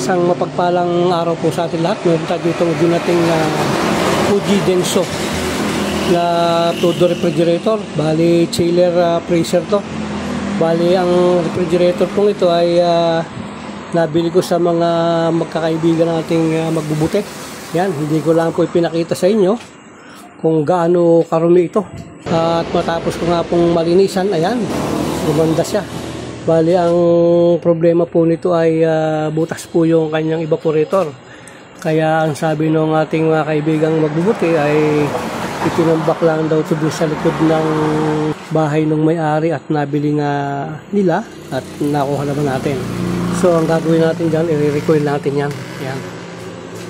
Isang mapagpalang araw po sa atin lahat. Meron tayo dito yung nating Fuji Denso na todo refrigerator. Bali chiller freezer to. Bali ang refrigerator pong ito ay nabili ko sa mga magkakaibigan nating magbubuti. Yan, hindi ko lang po ipinakita sa inyo kung gaano karumi ito. At matapos ko nga pong malinisan, ayan, gumanda siya. Bali, ang problema po nito ay butas po yung kanyang evaporator. Kaya ang sabi ng ating mga kaibigang magbubuti ay itinambak lang daw ito doon sa likod ng bahay ng may-ari at nabili nga nila at nakuha naman natin. So, ang gagawin natin dyan, i-recoil natin yan. Yan.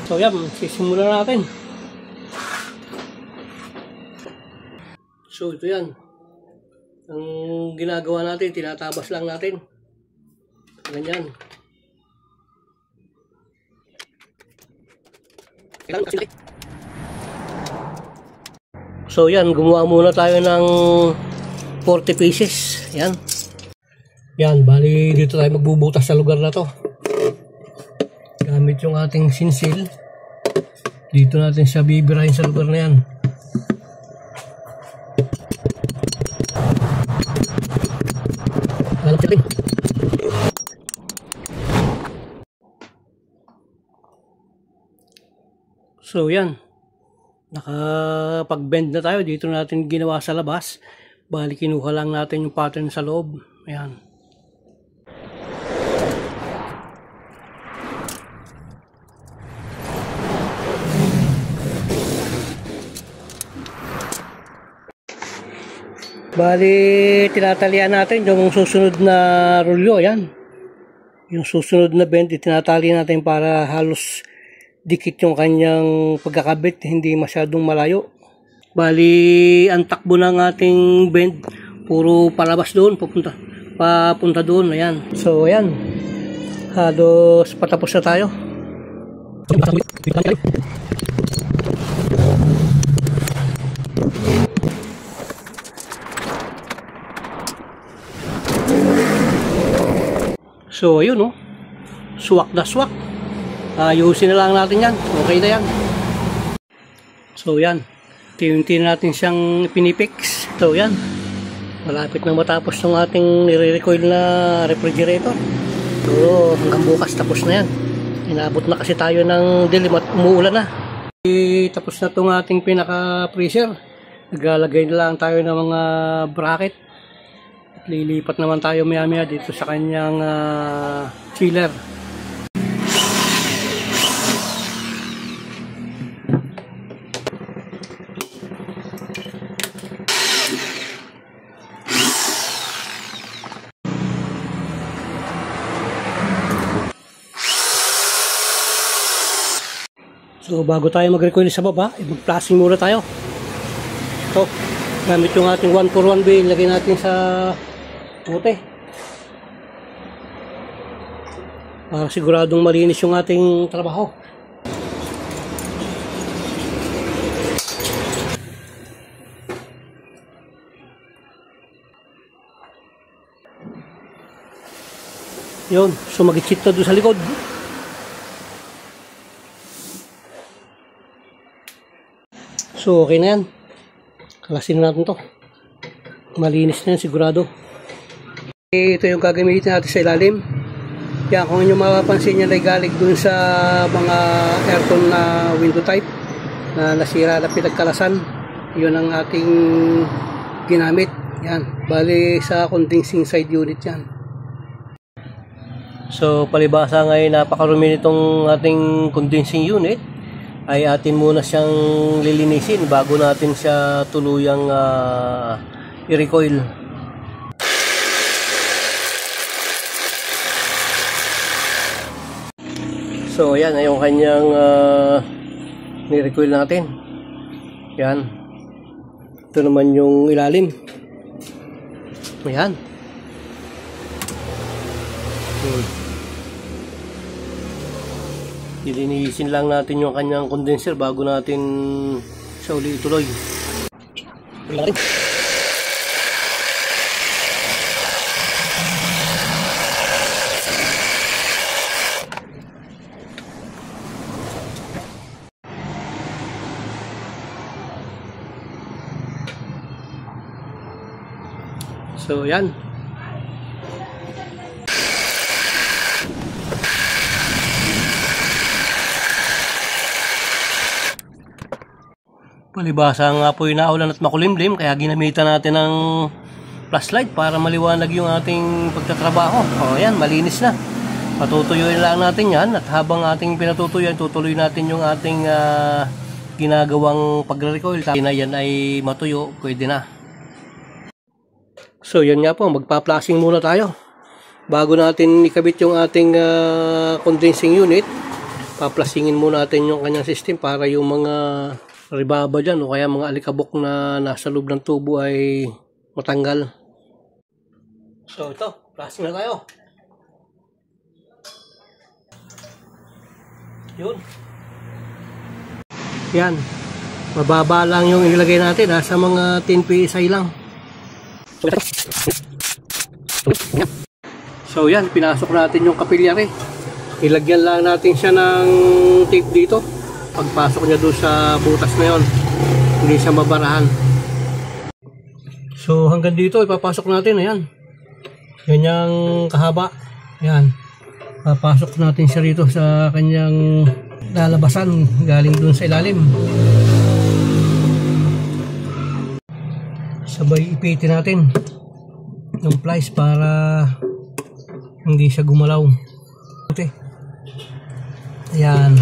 So, yan, sisimulan natin. So, ito yan. Ang ginagawa natin, tinatabas lang natin. Ganyan. So yan, gumawa muna tayo ng 40 pieces. Yan. Yan, bali dito tayo magbubutas sa lugar na to. Gamit yung ating sinsil. Dito natin siya bibirahin sa lugar na yan. So yan, nakapag-bend na tayo. Dito natin ginawa sa labas. Bali kinuha lang natin yung pattern sa loob. Ayan. Bali tinatalian natin yung susunod na rulyo. Ayan. Yung susunod na bend tinatali natin para halos dikit yung kanyang pagkakabit, hindi masyadong malayo. Bali, ang takbo ng ating bend, puro palabas doon, papunta doon, ayan. So, ayan. Halos patapos na tayo. So, ayun, oh. Swak na swak. Ayusin na lang natin yan. Okay na yan. So yan. Unti-unti natin siyang pinipix. So yan. Malapit na matapos ng ating nire-recoil na refrigerator. So hanggang bukas tapos na yan. Inabot na kasi tayo ng dilim at umuulan na. Tapos na itong ating pinaka-freezer. Naglalagay na lang tayo ng mga bracket. At lilipat naman tayo maya-maya dito sa kanyang chiller. So bago tayo mag-recoil sa baba, mag-plasting muna tayo. So, gamit yung ating 141B, ilagay natin sa bote. Para siguradong malinis yung ating trabaho. Yun, so mag-chit na doon sa likod. So okay na yan. Kalasin na natin to. Malinis na yan sigurado. Ito yung gagamitin natin sa ilalim. Yan, kung inyo mapapansin yan ay galing dun sa mga aircon na window type na nasira na pinagkalasan. Yun ang ating ginamit. Yan, bali sa condensing side unit yan. So palibasa ngayon napakarumi nitong ating condensing unit, ay atin muna siyang lilinisin bago natin siya tuluyang i-recoil. So ayan ay yung kanyang ni-recoil natin. Yan. Ito naman yung ilalim. Ayan. Ilinisin lang natin yung kanyang condenser bago natin siya uli ituloy. So yan. Palibasa nga po yung naulan at makulimlim, kaya ginamitan natin ng flashlight para maliwanag yung ating pagtatrabaho. O yan, malinis na. Patutuyuin lang natin yan, at habang ating pinatutuyuan, tutuloy natin yung ating ginagawang pagre-recoil. Na yan ay matuyo, pwede na. So yan nga po, magpa-flashing muna tayo. Bago natin ikabit yung ating condensing unit, pa-flashingin muna natin yung kanyang system para yung mga ribaba dyan o kaya mga alikabok na nasa loob ng tubo ay matanggal. So ito, flashing na tayo. Yun. Yan. Mababa lang yung ilagay natin sa mga 10 PSI lang. So yan, pinasok natin yung capillary. Ilagyan lang natin siya ng tape dito. Pagpasok niya doon sa butas na yon, hindi siya mabarahan. So hanggang dito ipapasok natin. Ayan. Ganyang kahaba. Ayan. Papasok natin siya rito sa kanyang lalabasan galing doon sa ilalim. Sabay ipitin natin yung plies para hindi siya gumalaw. Okay. Ayan.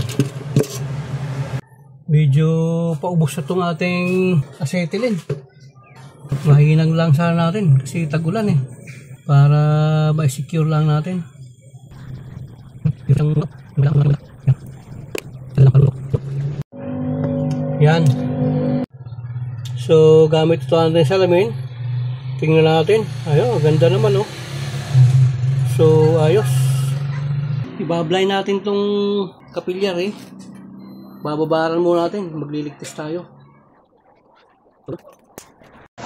Medyo paubos na itong ating acetylene. Mahinang lang sana natin kasi tag-ulan para ma-secure lang natin. Yan. So gamit ito natin sa salamin. Tingnan natin. Ayun, ganda naman So ayos. Ibablay natin tong capillary. Bababaran muna natin, magliligtas tayo.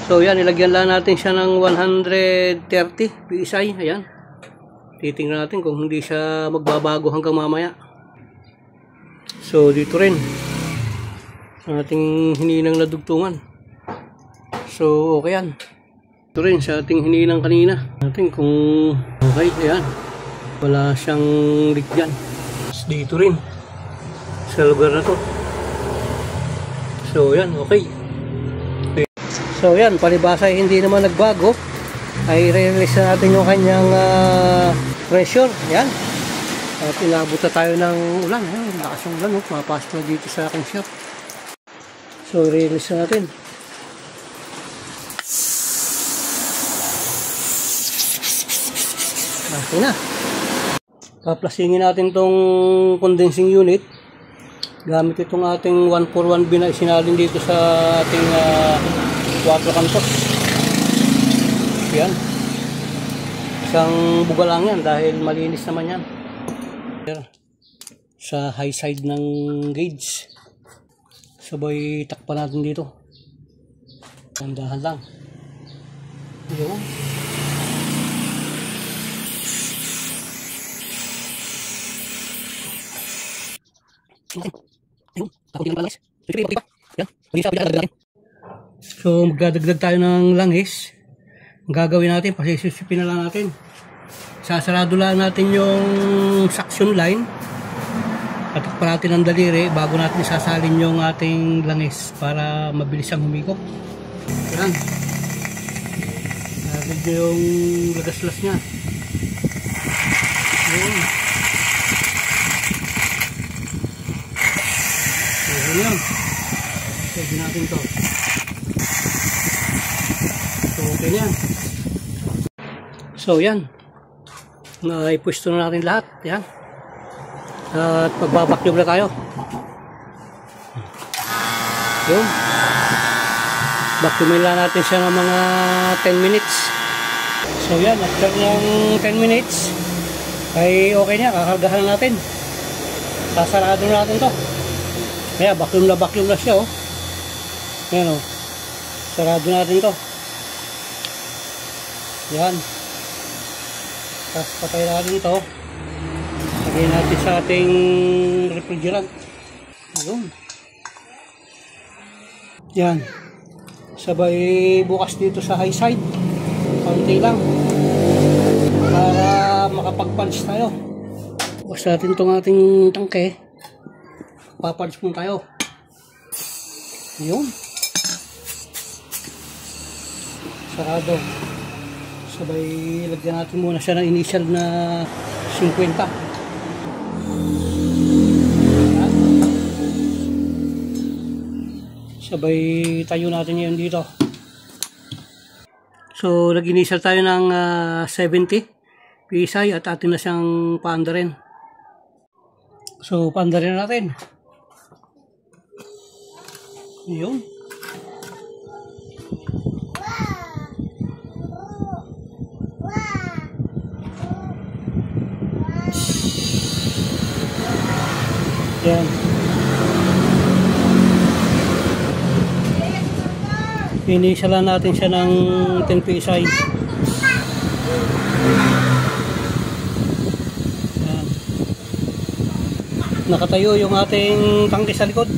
So yan, ilagyan lang natin siya ng 130 PSI. Ayan. Titingnan natin kung hindi siya magbabago hanggang mamaya. So dito rin ang ating hininang nadugtungan. So okay yan. Ito rin sa ating hininang kanina. Natin kung okay. Ayan. Wala siyang leak dyan. Dito rin sa lugar na to. So yan, okay. So yan, palibasa hindi naman nagbago. Ay re-release na natin yung kanyang pressure. Yan. At inabot na tayo ng ulan. Lakas yung ulan, mapasok na dito sa aking shop. So re-release na natin. Okay na. Paplasingin natin tong condensing unit gamit itong ating 141B na isinalin dito sa ating 4 kantos. Yan. Isang buga lang yan dahil malinis naman yan. Sa high side ng gauge. Sabay takpan natin dito. Tandahan lang. Yun. So magdadagdag tayo ng langis. Ang gagawin natin, pasisipin na lang natin. Sasarado lang natin yung suction line at takpan natin ang daliri bago natin sasalin yung ating langis para mabilis ang humikop. Yan. Medyo yung lagaslas nya. Yun. Yan. Pwede natin to. So okay yan. So yan. Naipwesto na natin lahat. Yan. At magbabakyum na tayo. Yun. Vacuumin lang natin siya ng mga 10 minutes. So yan. After ng 10 minutes ay okay niya. Kakargahan natin. Sasarado natin to. Kaya vacuum na siya Ayan sarado natin to. Yan. Tapos patay natin ito. Lagyan natin sa ating refrigerant. Ayun. Yan. Sabay bukas dito sa high side Konti lang. Para makapag-punch tayo. Bukas natin itong ating tangke. Papunch muna tayo. Yun. Sarado. Sabay lagyan natin muna siya ng initial na 50. Ayan. Sabay tayo natin ngayon dito. So nag-initial tayo ng 70 PSI at atin na siyang paanda rin. So paanda rin natin. Yun. Yan. Initialan natin siya ng 10 PSI. Yan. Nakatayo yung ating tangke sa likod.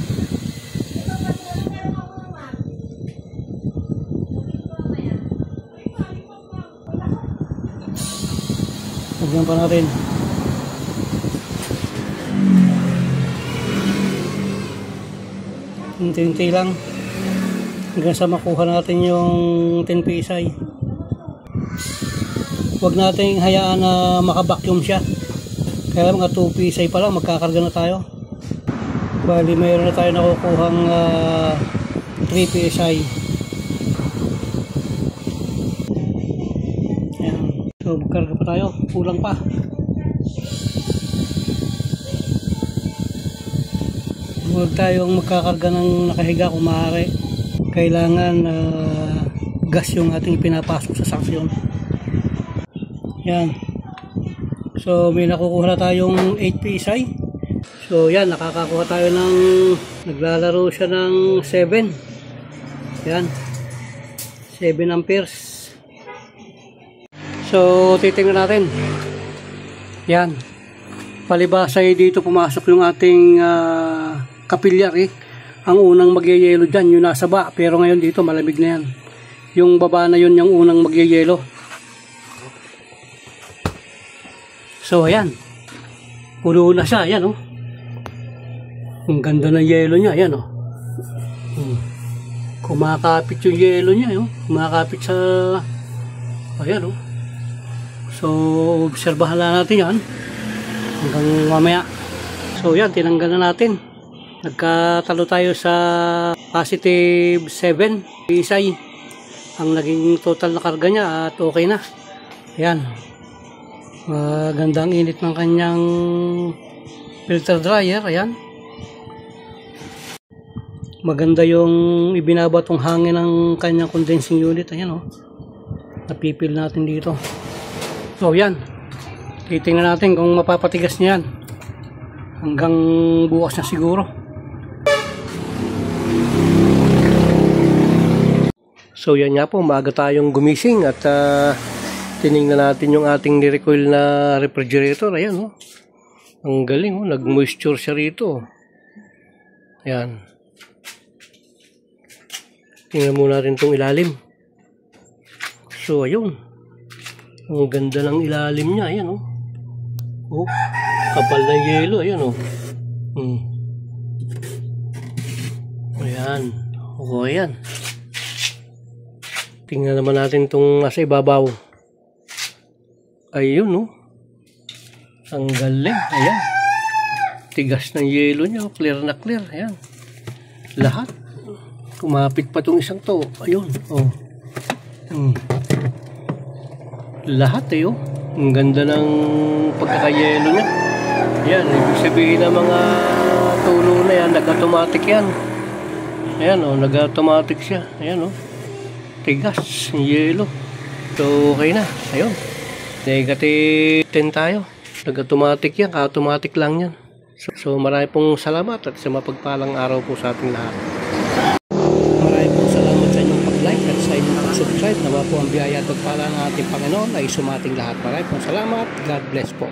Lagyan pa natin. Hinti-hinti lang hanggang sa makuha natin yung 10 PSI. Huwag nating hayaan na makabacuum siya. Kaya mga 2 PSI pa lang magkakarga na tayo. Bali mayroon na tayo nakukuhang 3 PSI. Ayan. So magkarga pa tayo. Kulang pa. Huwag tayong magkakarga ng nakahiga kung maaari. Kailangan gas yung ating pinapasok sa saksyon. Yan. So may nakukuha na tayong 8 PSI. So yan, nakakakuha tayo ng, naglalaro siya ng 7. Yan. 7 amperes. So titingnan natin. Yan. Palibasay dito pumasok yung ating capillary. Ang unang magyayelo dyan, yung nasa ba. Pero ngayon dito malamig na yan. Yung baba na yun yung unang magyayelo. So ayan. Puno na siya. Ayan oh. Ang ganda ng yelo niya. Ayan oh. Kumakapit yung yelo niya. Oh. Kumakapit sa... Ayan oh. So obserbahan na natin yan. Hanggang mamaya. So yan, tinanggal na natin. Nagkatalo tayo sa positive 7 PSI ang naging total na karga niya at okay na. Ayan. Magandang init ng kanyang filter dryer. Ayan. Maganda yung ibinabatong hangin ng kanyang condensing unit. Ayan o. Napipil natin dito. So yan. Titingnan natin kung mapapatigas niya yan. Hanggang bukas na siguro. So yan nga po, maaga tayong gumising at tiningnan natin yung ating ni-recoil na refrigerator. Ayan oh. Ang galing oh, nag-moisture siya rito. Ayan. Tingnan muna natin itong ilalim. So ayun. Ang ganda ng ilalim niya. Ayan oh. Oh, kapal na yelo. Ayan oh. Ayan. O ayan. Tingnan naman natin itong nasa ibabaw. Ayun no. Ang galing. Ayan. Tigas ng yelo niya. Clear na clear. Ayan. Lahat. Kumapit pa itong isang to. Ayun. Oh. Lahat eh oh. Ang ganda ng pagkakayelo niya. Ayan. Ibig sabihin ng mga tulo na yan. Nag-automatic yan. Ayan oh. Nag-automatic siya. Ayan oh. Tigas, yelo. So, okay na. Ayun. Negative 10 tayo. Nag-automatic yan. Ka-automatic lang yan. So, marami pong salamat at sa mapagpalang araw po sa ating lahat. Marami pong salamat sa inyong pag-like at sa inyong pag-subscribe. Nawa po ang biyaya at pagpala ng ating Panginoon ay sumating lahat. Marami pong salamat. God bless po.